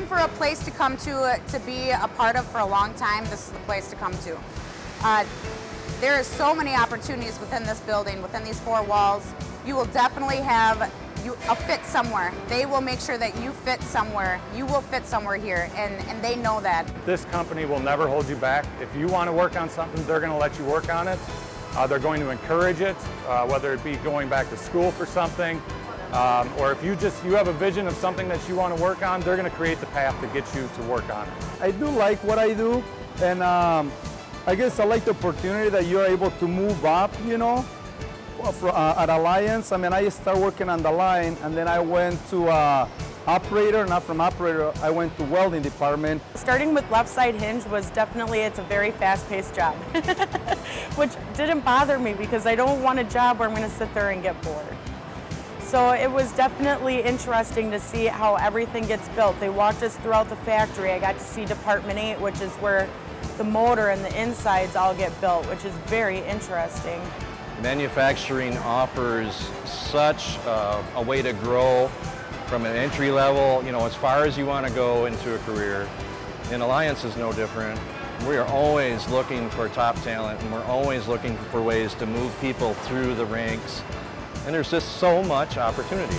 looking for a place to come to be a part of for a long time, this is the place to come to. There is so many opportunities within this building, within these four walls. You will definitely have a fit somewhere. They will make sure that you fit somewhere. You will fit somewhere here, and they know that. This company will never hold you back. If you want to work on something, they're going to let you work on it. They're going to encourage it, whether it be going back to school for something, or if you have a vision of something that you want to work on, they're going to create the path to get you to work on it. I do like what I do, and I guess I like the opportunity that you're able to move up, you know, at Alliance. I mean, I started working on the line, and then I went to operator, not from operator, I went to welding department. Starting with left side hinge was definitely, it's a very fast-paced job, which didn't bother me because I don't want a job where I'm going to sit there and get bored. So it was definitely interesting to see how everything gets built. They walked us throughout the factory. I got to see Department 8, which is where the motor and the insides all get built, which is very interesting. Manufacturing offers such a way to grow from an entry level, you know, as far as you want to go into a career. And Alliance is no different. We are always looking for top talent, and we're always looking for ways to move people through the ranks. And there's just so much opportunity.